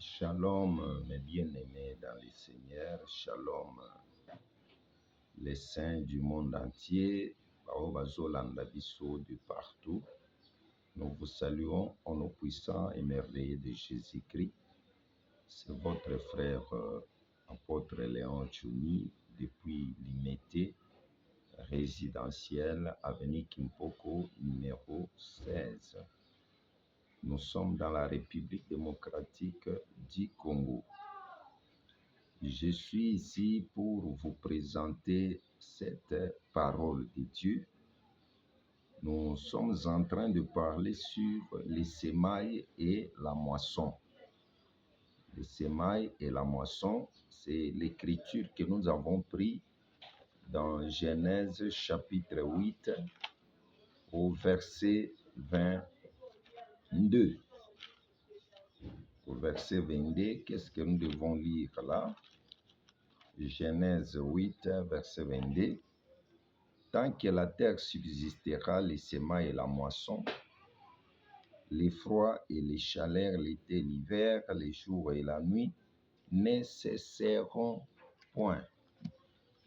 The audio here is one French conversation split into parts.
Shalom, mes bien-aimés dans le Seigneur. Shalom, les saints du monde entier. De partout. Nous vous saluons au nom puissant et merveilleux de Jésus-Christ. C'est votre frère apôtre Léon Tchouni depuis l'Imété résidentiel avenue Kimpoko numéro 16. Nous sommes dans la République démocratique du Congo. Je suis ici pour vous présenter cette parole de Dieu. Nous sommes en train de parler sur les semailles et la moisson. Les semailles et la moisson, c'est l'écriture que nous avons prise dans Genèse chapitre 8 au verset 22. Au verset 22, qu'est-ce que nous devons lire là? Genèse 8, verset 22. Tant que la terre subsistera, les semailles et la moisson, l'effroi et les chaleurs, l'été et l'hiver, les jours et la nuit, ne cesseront point.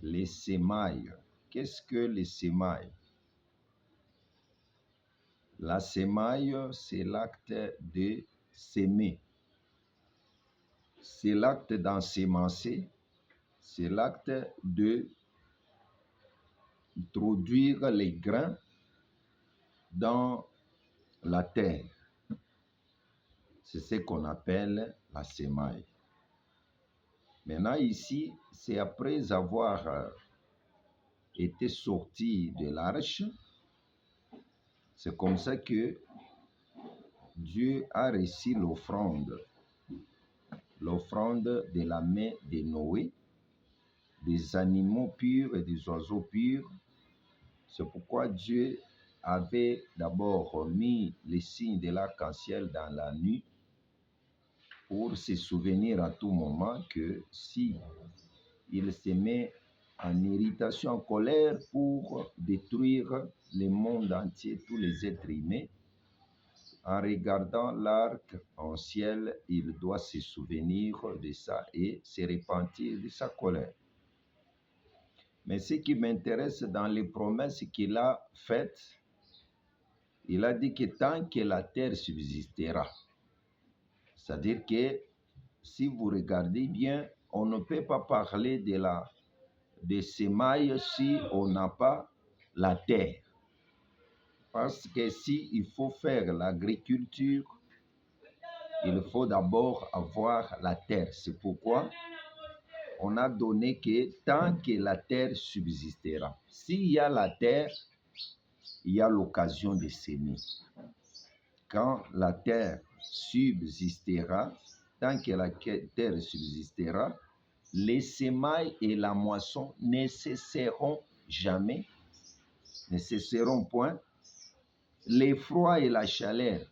Les semailles. Qu'est-ce que les semailles? La semaille, c'est l'acte de s'aimer. C'est l'acte d'ensemencer. C'est l'acte de introduire les grains dans la terre. C'est ce qu'on appelle la semaille. Maintenant ici, c'est après avoir été sorti de l'arche, c'est comme ça que Dieu a reçu l'offrande de la main de Noé, des animaux purs et des oiseaux purs. C'est pourquoi Dieu avait d'abord mis les signes de l'arc-en-ciel dans la nuit pour se souvenir à tout moment que si il se met en irritation, en colère pour détruire le monde entier, tous les êtres humains, en regardant l'arc-en-ciel, il doit se souvenir de ça et se repentir de sa colère. Mais ce qui m'intéresse dans les promesses qu'il a faites, il a dit que tant que la terre subsistera, c'est-à-dire que si vous regardez bien, on ne peut pas parler de semailles si on n'a pas la terre. Parce que s'il faut faire l'agriculture, il faut d'abord avoir la terre. C'est pourquoi on a donné que tant que la terre subsistera. S'il y a la terre, il y a l'occasion de s'aimer. Quand la terre subsistera, tant que la terre subsistera, les semailles et la moisson ne cesseront jamais, ne cesseront point, l'effroi et la chaleur,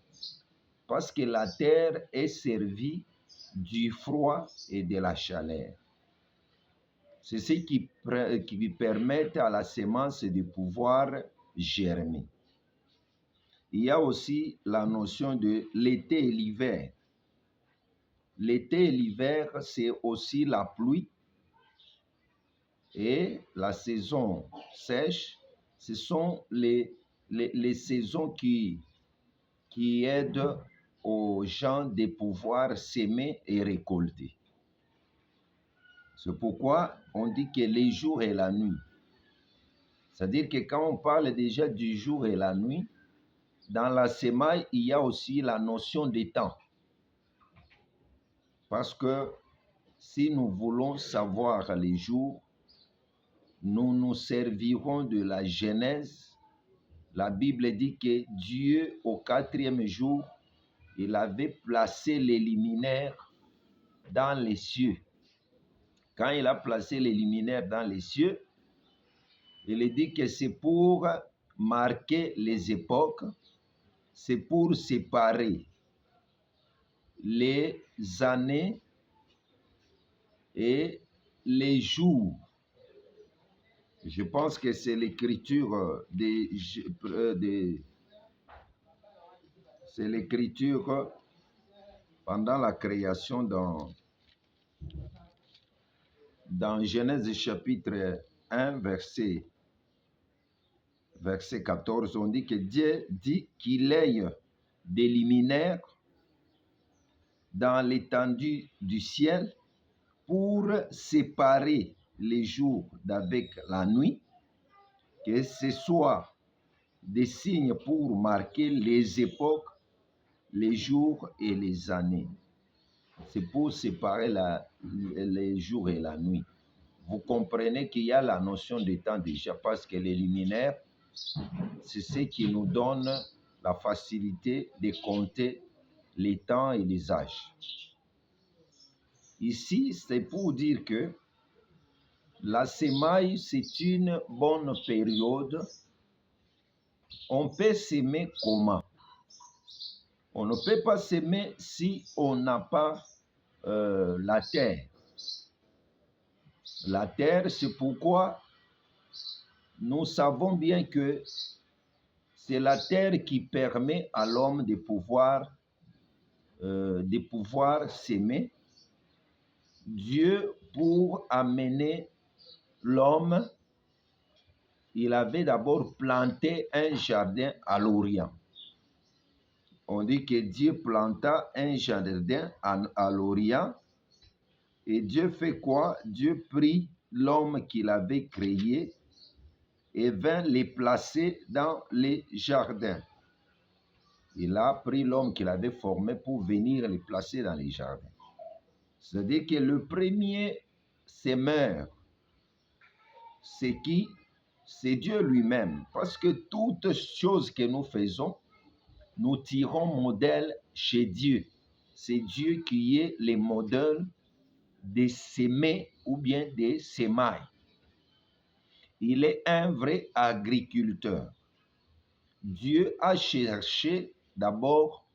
parce que la terre est servie du froid et de la chaleur. C'est ce qui permet à la semence de pouvoir germer. Il y a aussi la notion de l'été et l'hiver. L'été et l'hiver, c'est aussi la pluie et la saison sèche. Ce sont les saisons qui aident aux gens de pouvoir s'aimer et récolter. C'est pourquoi on dit que les jours et la nuit. C'est-à-dire que quand on parle déjà du jour et la nuit, dans la semaille, il y a aussi la notion de temps. Parce que si nous voulons savoir les jours, nous nous servirons de la Genèse. La Bible dit que Dieu, au 4e jour, il avait placé les luminaires dans les cieux. Quand il a placé les luminaires dans les cieux, il dit que c'est pour marquer les époques, c'est pour séparer les années et les jours. Je pense que c'est l'écriture c'est l'écriture pendant la création dans Genèse chapitre 1, verset 14, on dit que Dieu dit qu'il ait des luminaires dans l'étendue du ciel pour séparer les jours d'avec la nuit, que ce soit des signes pour marquer les époques, les jours et les années. C'est pour séparer les jours et la nuit. Vous comprenez qu'il y a la notion de temps déjà, parce que les luminaires, c'est ce qui nous donne la facilité de compter les temps et les âges. Ici, c'est pour dire que la semaille, c'est une bonne période. On peut s'aimer comment? On ne peut pas s'aimer si on n'a pas la terre. La terre, c'est pourquoi nous savons bien que c'est la terre qui permet à l'homme de pouvoir s'aimer. Dieu, pour amener l'homme, il avait d'abord planté un jardin à l'Orient. On dit que Dieu planta un jardin à l'Orient. Et Dieu fait quoi? Dieu prit l'homme qu'il avait créé et vint les placer dans les jardins. Il a pris l'homme qu'il avait formé pour venir les placer dans les jardins. C'est-à-dire que le premier semeur, c'est qui? C'est Dieu lui-même. Parce que toutes choses que nous faisons, nous tirons modèle chez Dieu. C'est Dieu qui est le modèle de s'aimer ou bien de s'aimer. Il est un vrai agriculteur. Dieu a cherché d'abord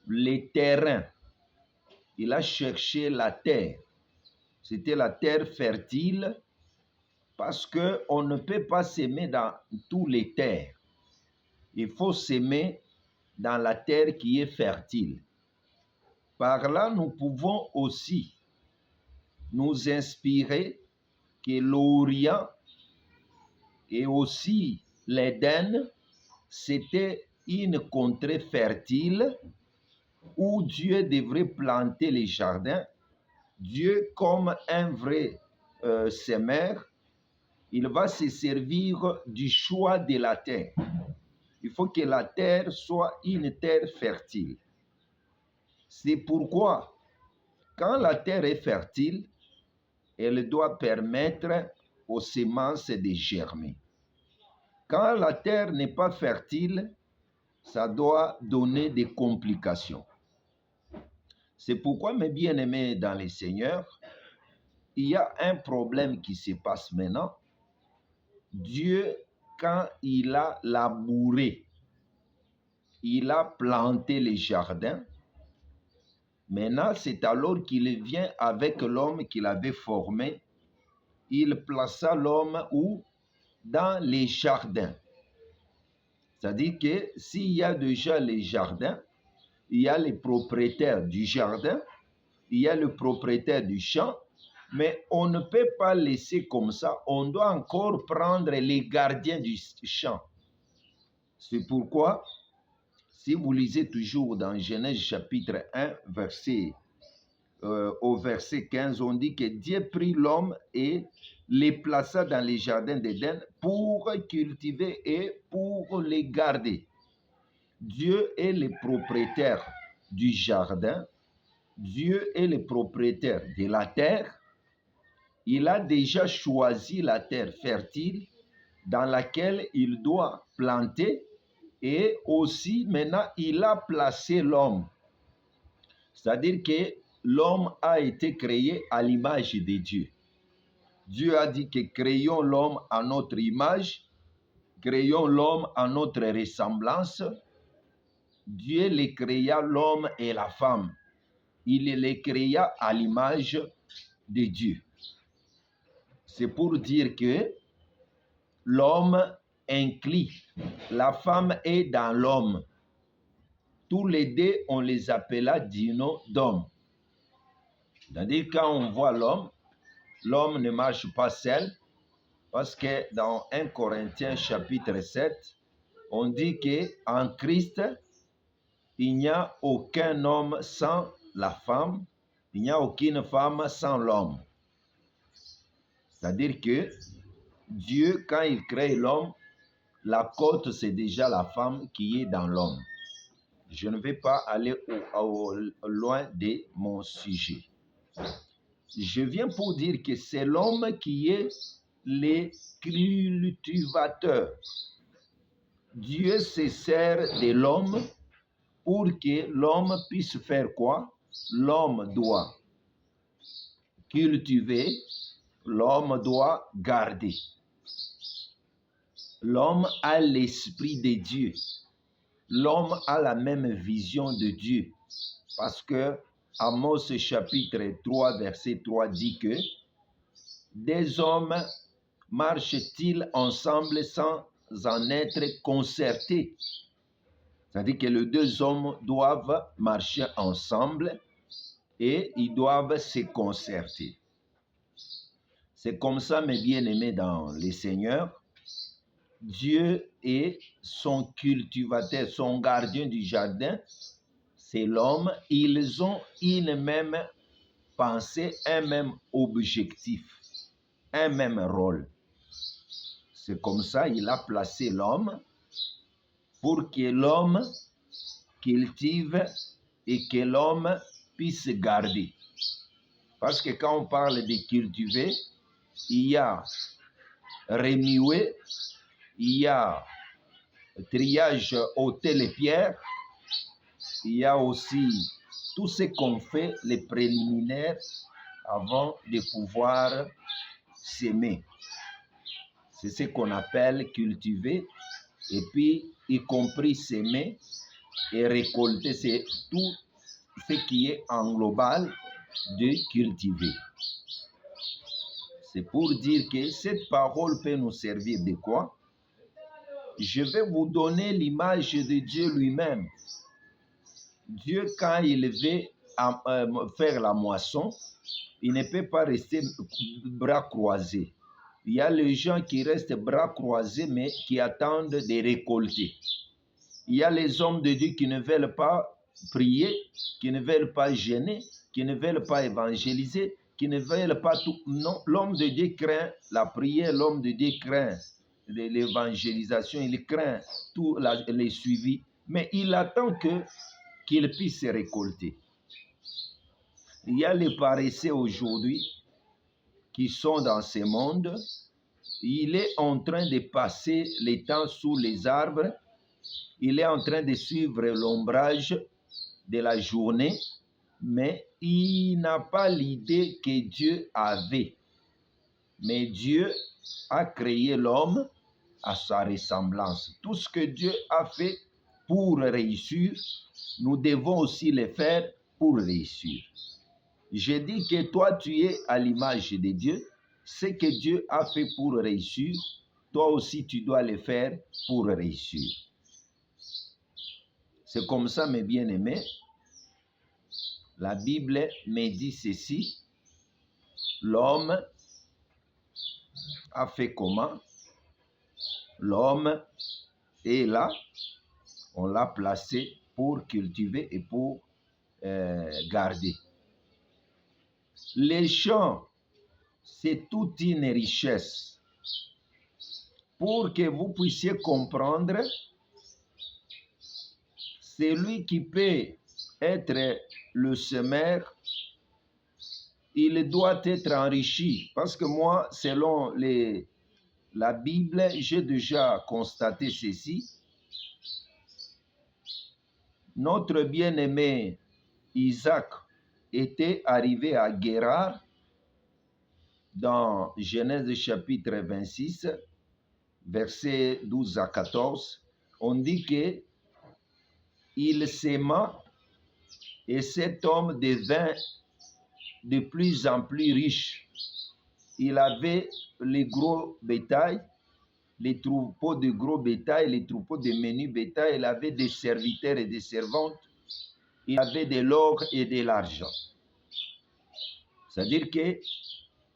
les terrains. Il a cherché la terre. C'était la terre fertile parce qu'on ne peut pas s'aimer dans toutes les terres. Il faut s'aimer dans la terre qui est fertile. Par là, nous pouvons aussi nous inspirer que l'Orient et aussi l'Éden, c'était une contrée fertile où Dieu devrait planter les jardins. Dieu, comme un vrai semeur, il va se servir du choix de la terre. Il faut que la terre soit une terre fertile. C'est pourquoi, quand la terre est fertile, elle doit permettre aux semences de germer. Quand la terre n'est pas fertile, ça doit donner des complications. C'est pourquoi, mes bien-aimés dans les Seigneurs, il y a un problème qui se passe maintenant. Dieu, quand il a labouré, il a planté les jardins. Maintenant, c'est alors qu'il vient avec l'homme qu'il avait formé. Il plaça l'homme où? Dans les jardins. C'est-à-dire que s'il y a déjà les jardins, il y a les propriétaires du jardin, il y a le propriétaire du champ, mais on ne peut pas laisser comme ça. On doit encore prendre les gardiens du champ. C'est pourquoi, si vous lisez toujours dans Genèse chapitre 1, au verset 15, on dit que Dieu prit l'homme et les plaça dans les jardins d'Éden pour cultiver et pour les garder. Dieu est le propriétaire du jardin. Dieu est le propriétaire de la terre. Il a déjà choisi la terre fertile dans laquelle il doit planter et aussi maintenant il a placé l'homme. C'est-à-dire que l'homme a été créé à l'image de Dieu. Dieu a dit que créons l'homme à notre image, créons l'homme à notre ressemblance. Dieu les créa, l'homme et la femme. Il les créa à l'image de Dieu. C'est pour dire que l'homme inclut, la femme est dans l'homme. tous les deux, on les appela du nom d'homme. C'est-à-dire, quand on voit l'homme, l'homme ne marche pas seul, parce que dans 1 Corinthiens chapitre 7, on dit qu'en Christ, il n'y a aucun homme sans la femme, il n'y a aucune femme sans l'homme. C'est-à-dire que Dieu, quand il crée l'homme, la côte, c'est déjà la femme qui est dans l'homme. Je ne vais pas aller loin de mon sujet. Je viens pour dire que c'est l'homme qui est le cultivateur. Dieu se sert de l'homme pour que l'homme puisse faire quoi? L'homme doit cultiver, l'homme doit garder. L'homme a l'esprit de Dieu. L'homme a la même vision de Dieu. Parce que Amos chapitre 3, verset 3 dit que des hommes marchent-ils ensemble sans en être concertés? C'est-à-dire que les deux hommes doivent marcher ensemble et ils doivent se concerter. C'est comme ça, mes bien-aimés dans les Seigneurs, Dieu est son cultivateur, son gardien du jardin, c'est l'homme. Ils ont une même pensée, un même objectif, un même rôle. C'est comme ça qu'il a placé l'homme pour que l'homme cultive et que l'homme puisse garder. Parce que quand on parle de cultiver, il y a remuer, il y a triage, ôter les pierres, il y a aussi tout ce qu'on fait, les préliminaires, avant de pouvoir s'aimer. C'est ce qu'on appelle cultiver, et puis y compris s'aimer et récolter, c'est tout ce qui est en global de cultiver. C'est pour dire que cette parole peut nous servir de quoi? Je vais vous donner l'image de Dieu lui-même. Dieu, quand il veut faire la moisson, il ne peut pas rester bras croisés. Il y a les gens qui restent bras croisés, mais qui attendent de récolter. Il y a les hommes de Dieu qui ne veulent pas prier, qui ne veulent pas gêner, qui ne veulent pas évangéliser, qui ne veulent pas tout. Non, l'homme de Dieu craint la prière, l'homme de Dieu craint l'évangélisation, il craint tout les suivis, mais il attend qu'il puisse récolter. Il y a les paresseux aujourd'hui qui sont dans ce monde. Il est en train de passer le temps sous les arbres. Il est en train de suivre l'ombrage de la journée, mais il n'a pas l'idée que Dieu avait. Mais Dieu a créé l'homme à sa ressemblance. Tout ce que Dieu a fait pour réussir, nous devons aussi le faire pour réussir. Je dis que toi, tu es à l'image de Dieu. Ce que Dieu a fait pour réussir, toi aussi, tu dois le faire pour réussir. C'est comme ça, mes bien-aimés. La Bible me dit ceci. L'homme a fait comment? L'homme est là. On l'a placé pour cultiver et pour garder. Les champs, c'est toute une richesse. Pour que vous puissiez comprendre, celui qui peut être le semeur, il doit être enrichi. Parce que moi, selon la Bible, j'ai déjà constaté ceci. Notre bien-aimé Isaac était arrivé à Guérar dans Genèse chapitre 26, versets 12 à 14. On dit qu'il s'aima et cet homme devint de plus en plus riche. Il avait les gros bétail, les troupeaux de gros bétail, les troupeaux de menu bétail, il avait des serviteurs et des servantes, il avait de l'or et de l'argent. C'est-à-dire que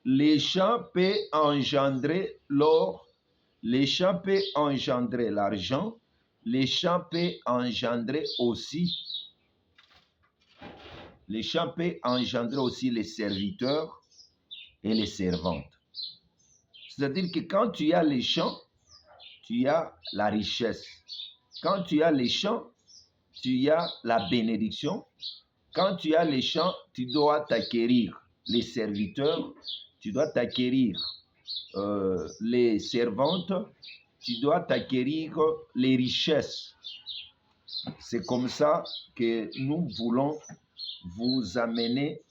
les champs peuvent engendrer l'or, les champs peuvent engendrer l'argent, les champs peuvent engendrer aussi les serviteurs et les servantes. C'est-à-dire que quand tu as les champs, tu as la richesse. Quand tu as les champs, tu as la bénédiction. Quand tu as les champs, tu dois t'acquérir les serviteurs, tu dois t'acquérir les servantes, tu dois t'acquérir les richesses. C'est comme ça que nous voulons vous amener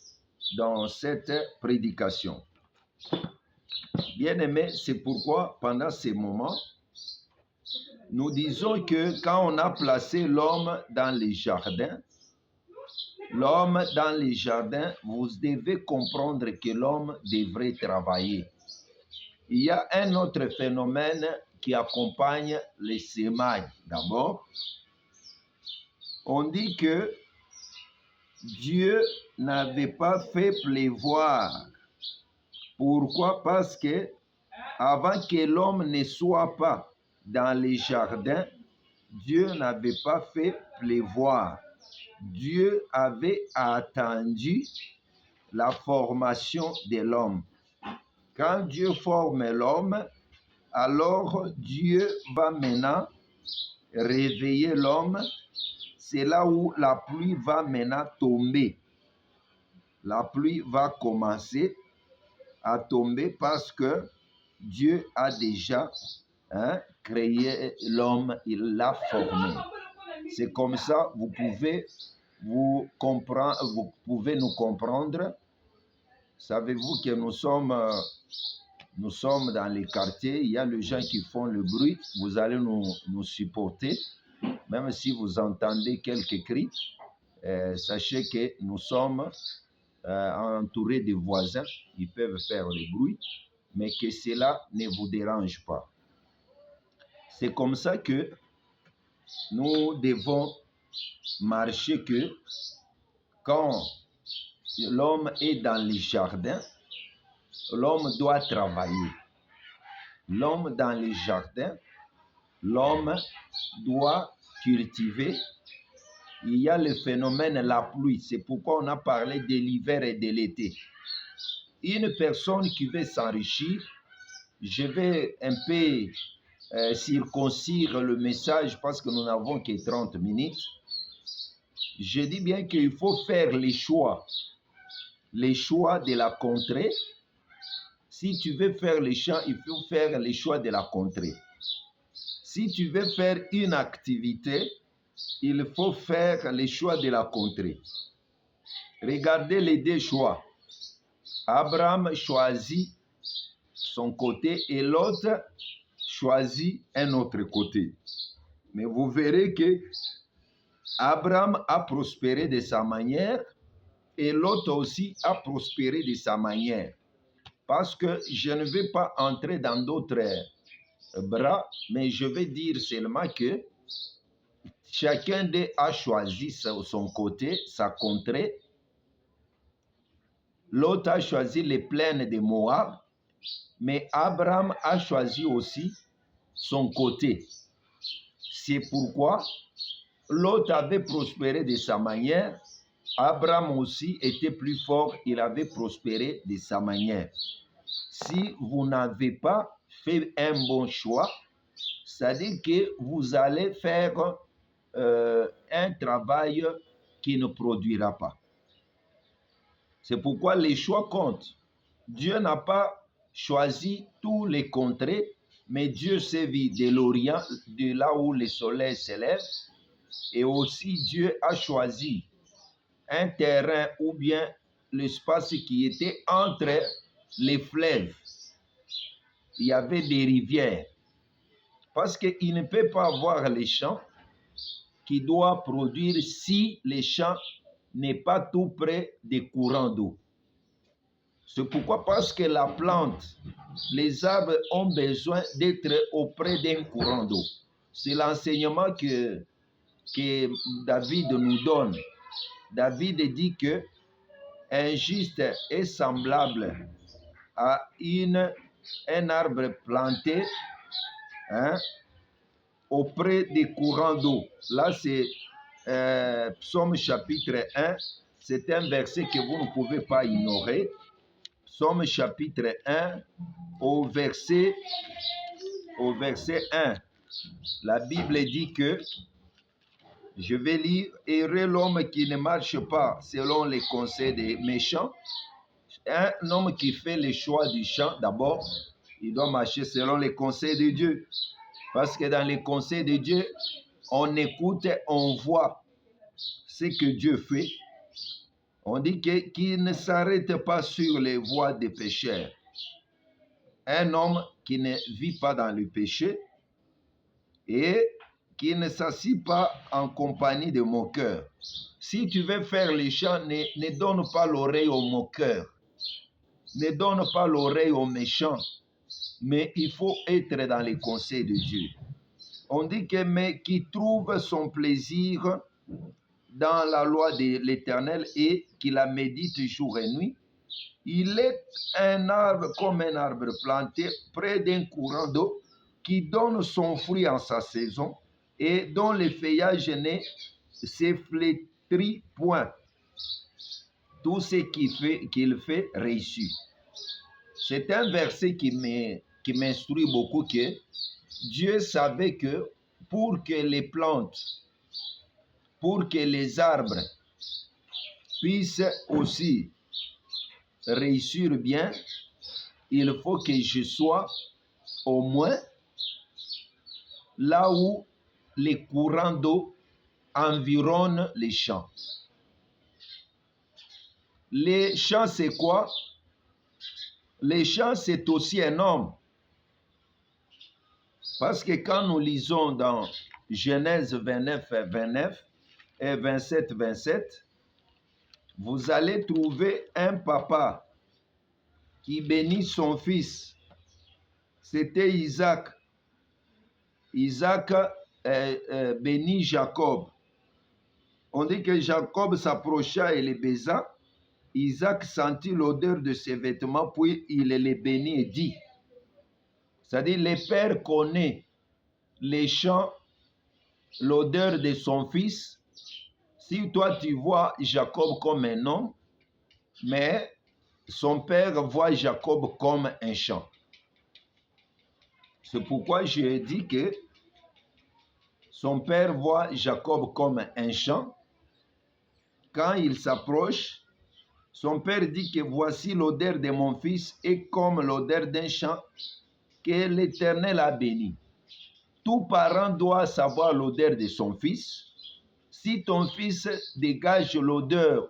dans cette prédication. Bien-aimés, c'est pourquoi pendant ces moments, nous disons que quand on a placé l'homme dans les jardins, vous devez comprendre que l'homme devrait travailler. Il y a un autre phénomène qui accompagne les semailles. D'abord, on dit que Dieu n'avait pas fait pleuvoir. Pourquoi? Parce que avant que l'homme ne soit pas dans les jardins, Dieu n'avait pas fait pleuvoir. Dieu avait attendu la formation de l'homme. Quand Dieu forme l'homme, alors Dieu va maintenant réveiller l'homme. C'est là où la pluie va maintenant tomber. La pluie va commencer à tomber parce que Dieu a déjà créé l'homme, il l'a formé. C'est comme ça, vous pouvez nous comprendre. Savez-vous que nous sommes dans les quartiers, il y a les gens qui font le bruit, vous allez nous supporter. Même si vous entendez quelques cris, sachez que nous sommes entourés de voisins, ils peuvent faire le bruit, mais que cela ne vous dérange pas. C'est comme ça que nous devons marcher, que quand l'homme est dans les jardins, l'homme doit travailler. L'homme dans les jardins, l'homme doit cultiver. Il y a le phénomène de la pluie. C'est pourquoi on a parlé de l'hiver et de l'été. Une personne qui veut s'enrichir, je vais un peu circoncire le message parce que nous n'avons que 30 minutes. Je dis bien qu'il faut faire les choix de la contrée. Si tu veux faire les champs, il faut faire les choix de la contrée. Si tu veux faire une activité, il faut faire les choix de la contrée. Regardez les deux choix. Abraham choisit son côté et l'autre choisit un autre côté. Mais vous verrez que Abraham a prospéré de sa manière et l'autre aussi a prospéré de sa manière. Parce que je ne vais pas entrer dans d'autres bras, mais je vais dire seulement que chacun d'eux a choisi son côté, sa contrée. L'autre a choisi les plaines de Moab, mais Abraham a choisi aussi son côté. C'est pourquoi l'autre avait prospéré de sa manière. Abraham aussi était plus fort, il avait prospéré de sa manière. Si vous n'avez pas fait un bon choix, c'est-à-dire que vous allez faire un travail qui ne produira pas. C'est pourquoi les choix comptent. Dieu n'a pas choisi tous les contrées, mais Dieu s'est vu de l'Orient, de là où le soleil s'élève, et aussi Dieu a choisi un terrain ou bien l'espace qui était entre les fleuves. Il y avait des rivières. Parce qu'il ne peut pas avoir les champs qui doivent produire si les champs n'est pas tout près des courants d'eau. C'est pourquoi, parce que la plante, les arbres ont besoin d'être auprès d'un courant d'eau. C'est l'enseignement que David nous donne. David dit que un juste est semblable à un arbre planté auprès des courants d'eau. Là, c'est Psaume chapitre 1. C'est un verset que vous ne pouvez pas ignorer. Psaume chapitre 1 au verset 1. La Bible dit que, je vais lire, « Heureux l'homme qui ne marche pas selon les conseils des méchants. » Un homme qui fait le choix du champ, d'abord, il doit marcher selon les conseils de Dieu. Parce que dans les conseils de Dieu, on écoute, on voit ce que Dieu fait. On dit qu'il ne s'arrête pas sur les voies des pécheurs. Un homme qui ne vit pas dans le péché et qui ne s'assit pas en compagnie de moqueurs. Si tu veux faire les chants, ne donne pas l'oreille aux moqueurs. Ne donne pas l'oreille aux méchants. Mais il faut être dans les conseils de Dieu. On dit que, mais qui trouve son plaisir dans la loi de l'Éternel et qui la médite jour et nuit, il est un arbre comme un arbre planté près d'un courant d'eau qui donne son fruit en sa saison et dont le feuillage ne s'efflétrit point. Tout ce qu'il fait réussit. C'est un verset qui m'instruit beaucoup que Dieu savait que pour que les plantes, pour que les arbres puissent aussi réussir bien, il faut que je sois au moins là où les courants d'eau environnent les champs. Les champs, c'est quoi? Les champs, c'est aussi un homme. Parce que quand nous lisons dans Genèse 29, 29 et 27, 27, vous allez trouver un papa qui bénit son fils. C'était Isaac. Isaac bénit Jacob. On dit que Jacob s'approcha et le baisa. Isaac sentit l'odeur de ses vêtements, puis il les bénit et dit, c'est-à-dire le père connaît les chants, l'odeur de son fils. Si toi tu vois Jacob comme un homme, mais son père voit Jacob comme un champ. C'est pourquoi je dis que son père voit Jacob comme un champ. Quand il s'approche, son père dit que voici l'odeur de mon fils est comme l'odeur d'un champ que l'Éternel a béni. Tout parent doit savoir l'odeur de son fils. Si ton fils dégage l'odeur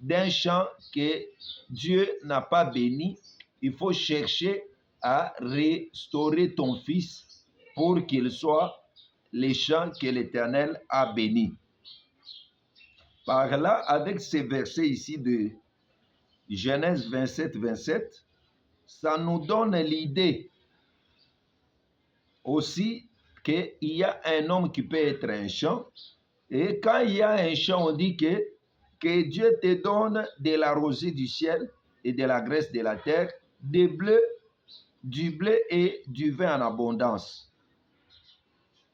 d'un champ que Dieu n'a pas béni, il faut chercher à restaurer ton fils pour qu'il soit les champs que l'Éternel a bénis. Par là, avec ces versets ici de Genèse 27, 27, ça nous donne l'idée aussi qu'il y a un homme qui peut être un champ. Et quand il y a un champ, on dit que Dieu te donne de la rosée du ciel et de la graisse de la terre, du blé et du vin en abondance.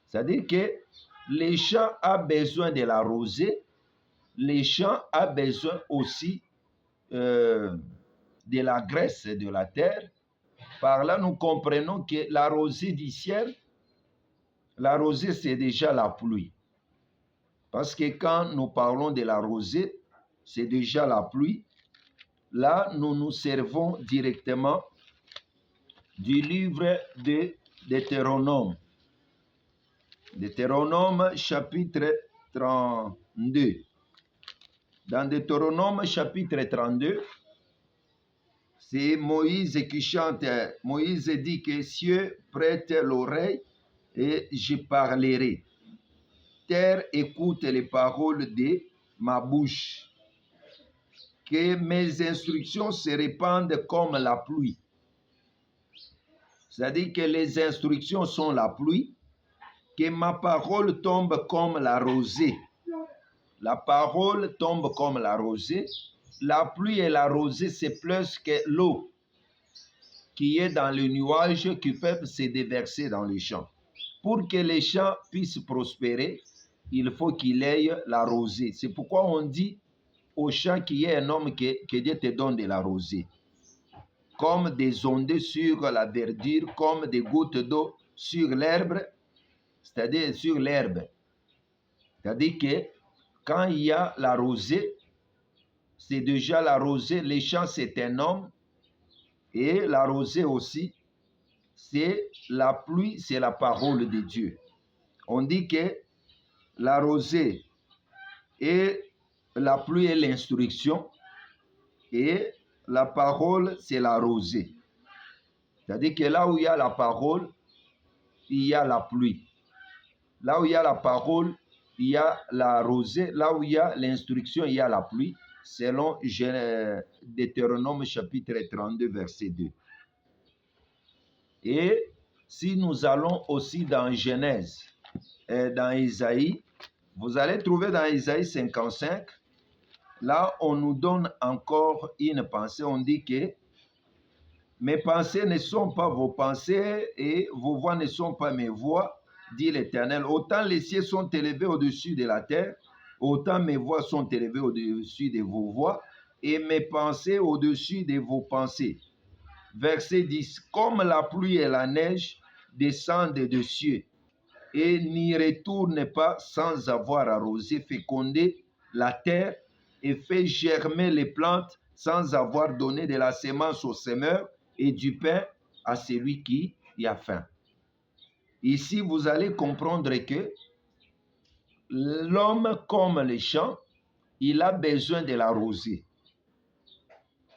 C'est-à-dire que les champs ont besoin de la rosée, les champs ont besoin aussi de la graisse de la terre. Par là, nous comprenons que la rosée du ciel, la rosée, c'est déjà la pluie. Parce que quand nous parlons de la rosée, c'est déjà la pluie. Là, nous nous servons directement du livre de Deutéronome. Deutéronome chapitre 32. Dans Deutéronome chapitre 32, c'est Moïse qui chante. Moïse dit que cieux prête l'oreille et je parlerai. Terre écoute les paroles de ma bouche. que mes instructions se répandent comme la pluie. C'est-à-dire que les instructions sont la pluie, que ma parole tombe comme la rosée. La parole tombe comme la rosée. La pluie et la rosée, c'est plus que l'eau qui est dans le nuage qui peuvent se déverser dans les champs. Pour que les champs puissent prospérer, il faut qu'il ait la rosée. C'est pourquoi on dit au champ qu'il y ait un homme que Dieu te donne de la rosée. Comme des ondées sur la verdure, comme des gouttes d'eau sur l'herbe, c'est-à-dire sur l'herbe. C'est-à-dire que quand il y a la rosée, c'est déjà la rosée. Les champs, c'est un homme. Et la rosée aussi, c'est la pluie, c'est la parole de Dieu. On dit que la rosée et la pluie est l'instruction et la parole, c'est la rosée. C'est-à-dire que là où il y a la parole, il y a la pluie. Là où il y a la parole, il y a la rosée. Là où il y a l'instruction, il y a la pluie. Selon Deutéronome chapitre 32, verset 2. Et si nous allons aussi dans Genèse, dans Isaïe, vous allez trouver dans Isaïe 55, là on nous donne encore une pensée. On dit que mes pensées ne sont pas vos pensées et vos voix ne sont pas mes voix, dit l'Éternel. Autant les cieux sont élevés au-dessus de la terre, autant mes voix sont élevées au-dessus de vos voix et mes pensées au-dessus de vos pensées. Verset 10. Comme la pluie et la neige descendent des cieux et n'y retournent pas sans avoir arrosé, fécondé la terre et fait germer les plantes sans avoir donné de la semence au semeur et du pain à celui qui y a faim. Ici, vous allez comprendre que l'homme, comme les champs, il a besoin de la rosée.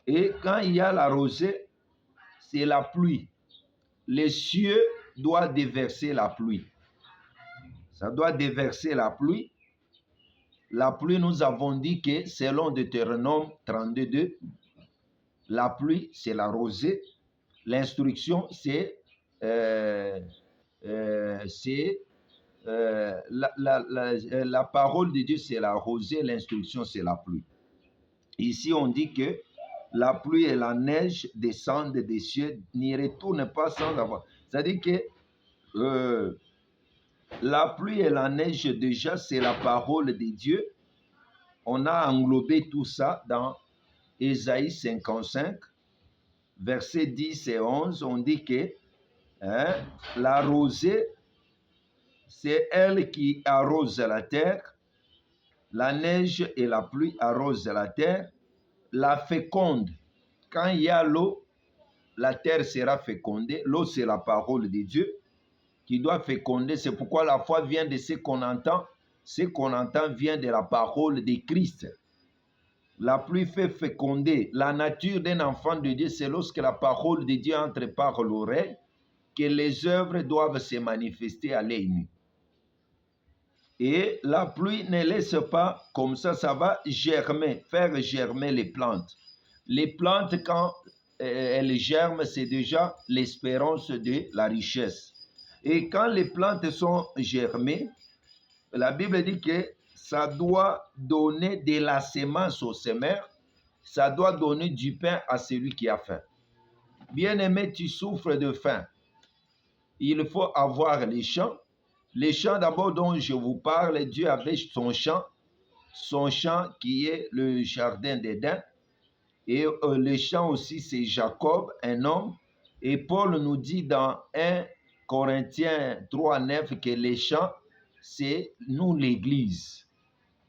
Et quand il y a la rosée, c'est la pluie. Les cieux doivent déverser la pluie. Ça doit déverser la pluie. La pluie, nous avons dit que selon Deutéronome 32, la pluie, c'est la rosée. L'instruction, c'est la parole de Dieu, c'est la rosée. L'instruction, c'est la pluie. Ici, on dit que la pluie et la neige descendent des cieux, n'y retournent pas sans avoir. C'est-à-dire que la pluie et la neige, déjà, c'est la parole de Dieu. On a englobé tout ça dans Ésaïe 55, versets 10 et 11. On dit que la rosée, c'est elle qui arrose la terre. La neige et la pluie arrosent la terre. La féconde, quand il y a l'eau, la terre sera fécondée. L'eau, c'est la parole de Dieu qui doit féconder. C'est pourquoi la foi vient de ce qu'on entend. Ce qu'on entend vient de la parole de Christ. La pluie fait féconder. La nature d'un enfant de Dieu, c'est lorsque la parole de Dieu entre par l'oreille que les œuvres doivent se manifester à l'œil nu. Et la pluie ne laisse pas comme ça va germer, faire germer les plantes. Les plantes, quand elles germent, c'est déjà l'espérance de la richesse. Et quand les plantes sont germées, la Bible dit que ça doit donner de la semence au semeur, ça doit donner du pain à celui qui a faim. Bien-aimé, tu souffres de faim. Il faut avoir les champs. Les champs d'abord dont je vous parle, Dieu avait son champ qui est le jardin d'Éden. Et le champ aussi, c'est Jacob, un homme. Et Paul nous dit dans 1 Corinthiens 3, 9 que les champs, c'est nous l'Église.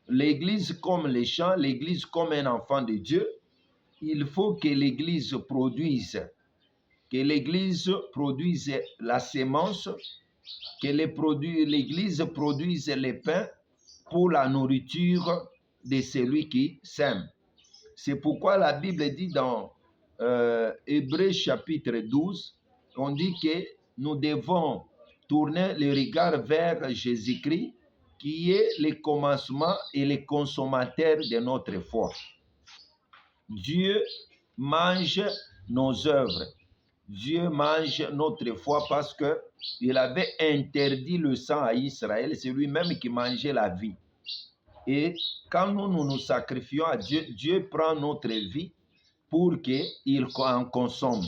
L'Église comme les champs, l'Église comme un enfant de Dieu. Il faut que l'Église produise la sémence, que l'Église produise les pains pour la nourriture de celui qui sème. C'est pourquoi la Bible dit dans Hébreux chapitre 12, on dit que nous devons tourner le regard vers Jésus-Christ, qui est le commencement et le consommateur de notre foi. Dieu mange nos œuvres. Dieu mange notre foi parce qu'il avait interdit le sang à Israël. C'est lui-même qui mangeait la vie. Et quand nous nous sacrifions à Dieu, Dieu prend notre vie pour qu'il en consomme.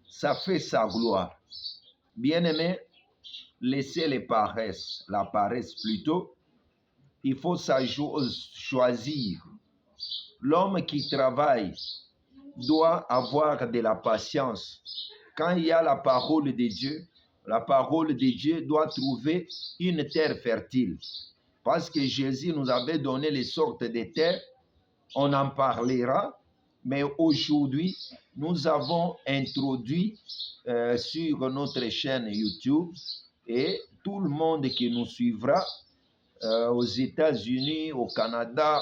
Ça fait sa gloire. Bien-aimé, laissez la paresse plutôt. Il faut choisir. L'homme qui travaille doit avoir de la patience. Quand il y a la parole de Dieu doit trouver une terre fertile. Parce que Jésus nous avait donné les sortes de terres, on en parlera, mais aujourd'hui, nous avons introduit sur notre chaîne YouTube et tout le monde qui nous suivra aux États-Unis, au Canada,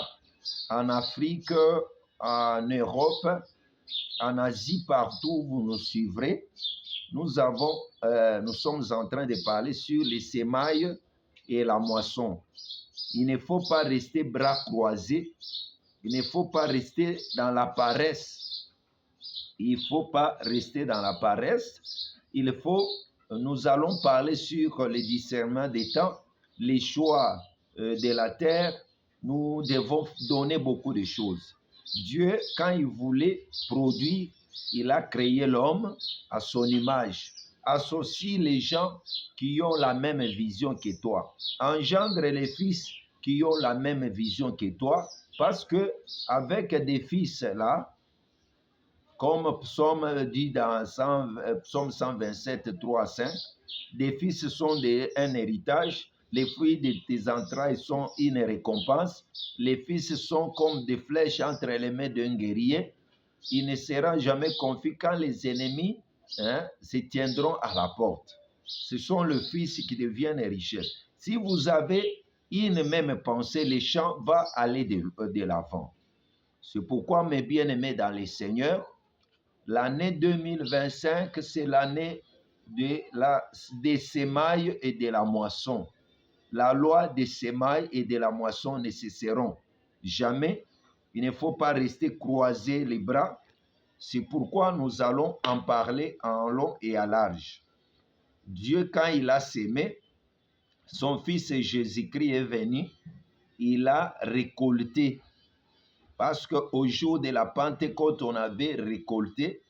en Afrique, en Europe, en Asie, partout où vous nous suivrez, nous sommes en train de parler sur les semailles et la moisson. Il ne faut pas rester bras croisés. Il ne faut pas rester dans la paresse. Il ne faut pas rester dans la paresse. Nous allons parler sur le discernement des temps, les choix de la terre. Nous devons donner beaucoup de choses. Dieu, quand il voulait produire, il a créé l'homme à son image. Associe les gens qui ont la même vision que toi. Engendre les fils qui ont la même vision que toi, parce que avec des fils là, comme Psaume dit dans Psaume 127, 3 à 5, des fils sont un héritage, les fruits de tes entrailles sont une récompense, les fils sont comme des flèches entre les mains d'un guerrier, il ne sera jamais confus quand les ennemis se tiendront à la porte. Ce sont les fils qui deviennent richesses. Si vous avez une même pensée, les champs vont aller de l'avant. C'est pourquoi, mes bien-aimés dans les Seigneurs, l'année 2025, c'est l'année des semailles et de la moisson. La loi des semailles et de la moisson ne cesseront jamais. Il ne faut pas rester croiser les bras. C'est pourquoi nous allons en parler en long et à large. Dieu, quand il a sémé, son fils Jésus-Christ est venu, il a récolté. Parce qu'au jour de la Pentecôte, on avait récolté.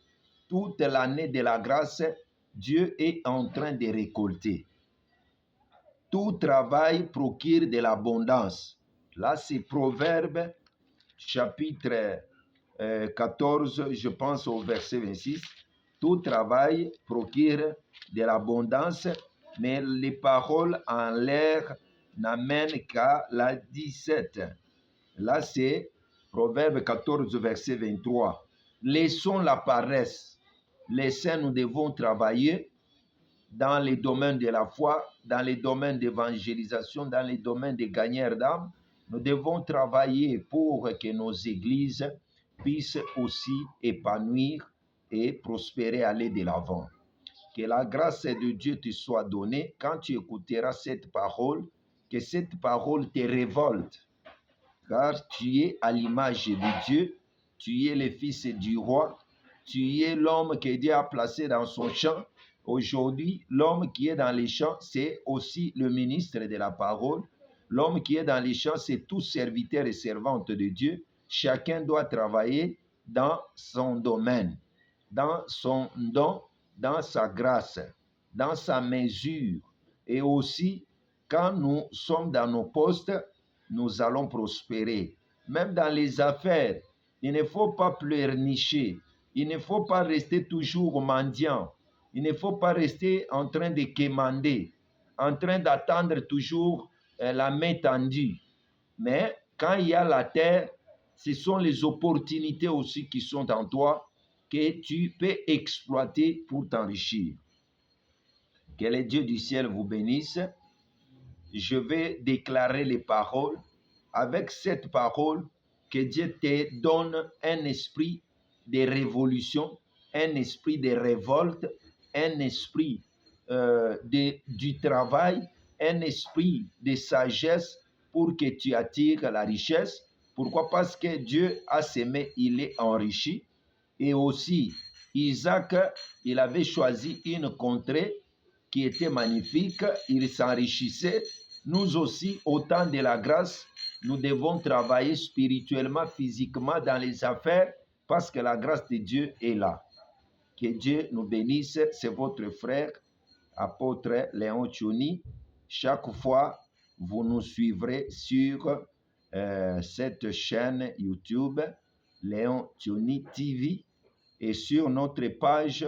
Toute l'année de la grâce, Dieu est en train de récolter. Tout travail procure de l'abondance. Là, c'est Proverbe, chapitre 14, je pense au verset 26. Tout travail procure de l'abondance, mais les paroles en l'air n'amènent qu'à la 17. Là, c'est Proverbe 14, verset 23. Laissons la paresse. Les saints, nous devons travailler dans les domaines de la foi, dans les domaines d'évangélisation, dans les domaines de gagneurs d'âme. Nous devons travailler pour que nos églises puissent aussi épanouir et prospérer, aller de l'avant. Que la grâce de Dieu te soit donnée quand tu écouteras cette parole, que cette parole te révolte, car tu es à l'image de Dieu, tu es le fils du roi, tu es l'homme que Dieu a placé dans son champ. Aujourd'hui, l'homme qui est dans les champs, c'est aussi le ministre de la parole. L'homme qui est dans les champs, c'est tout serviteur et servante de Dieu. Chacun doit travailler dans son domaine, dans son don, dans sa grâce, dans sa mesure. Et aussi, quand nous sommes dans nos postes, nous allons prospérer. Même dans les affaires, il ne faut pas pleurnicher. Il ne faut pas rester toujours mendiant. Il ne faut pas rester en train de quémander, en train d'attendre toujours la main tendue. Mais quand il y a la terre, ce sont les opportunités aussi qui sont en toi que tu peux exploiter pour t'enrichir. Que le Dieu du ciel vous bénisse. Je vais déclarer les paroles. Avec cette parole, que Dieu te donne un esprit de révolution, un esprit de révolte, un esprit du travail, un esprit de sagesse pour que tu attires la richesse, Pourquoi? Parce que Dieu a semé, il est enrichi. Et aussi, Isaac, il avait choisi une contrée qui était magnifique, il s'enrichissait. Nous aussi, au temps de la grâce, nous devons travailler spirituellement, physiquement dans les affaires parce que la grâce de Dieu est là. Que Dieu nous bénisse. C'est votre frère, apôtre Léon Tchoni. Chaque fois, vous nous suivrez sur cette chaîne YouTube, Léon Tchoni TV, et sur notre page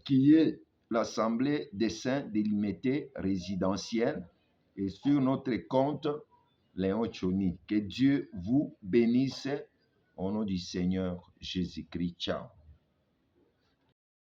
qui est l'Assemblée des Saints délimités résidentiels, et sur notre compte Léon Tchoni. Que Dieu vous bénisse au nom du Seigneur Jésus-Christ. Ciao.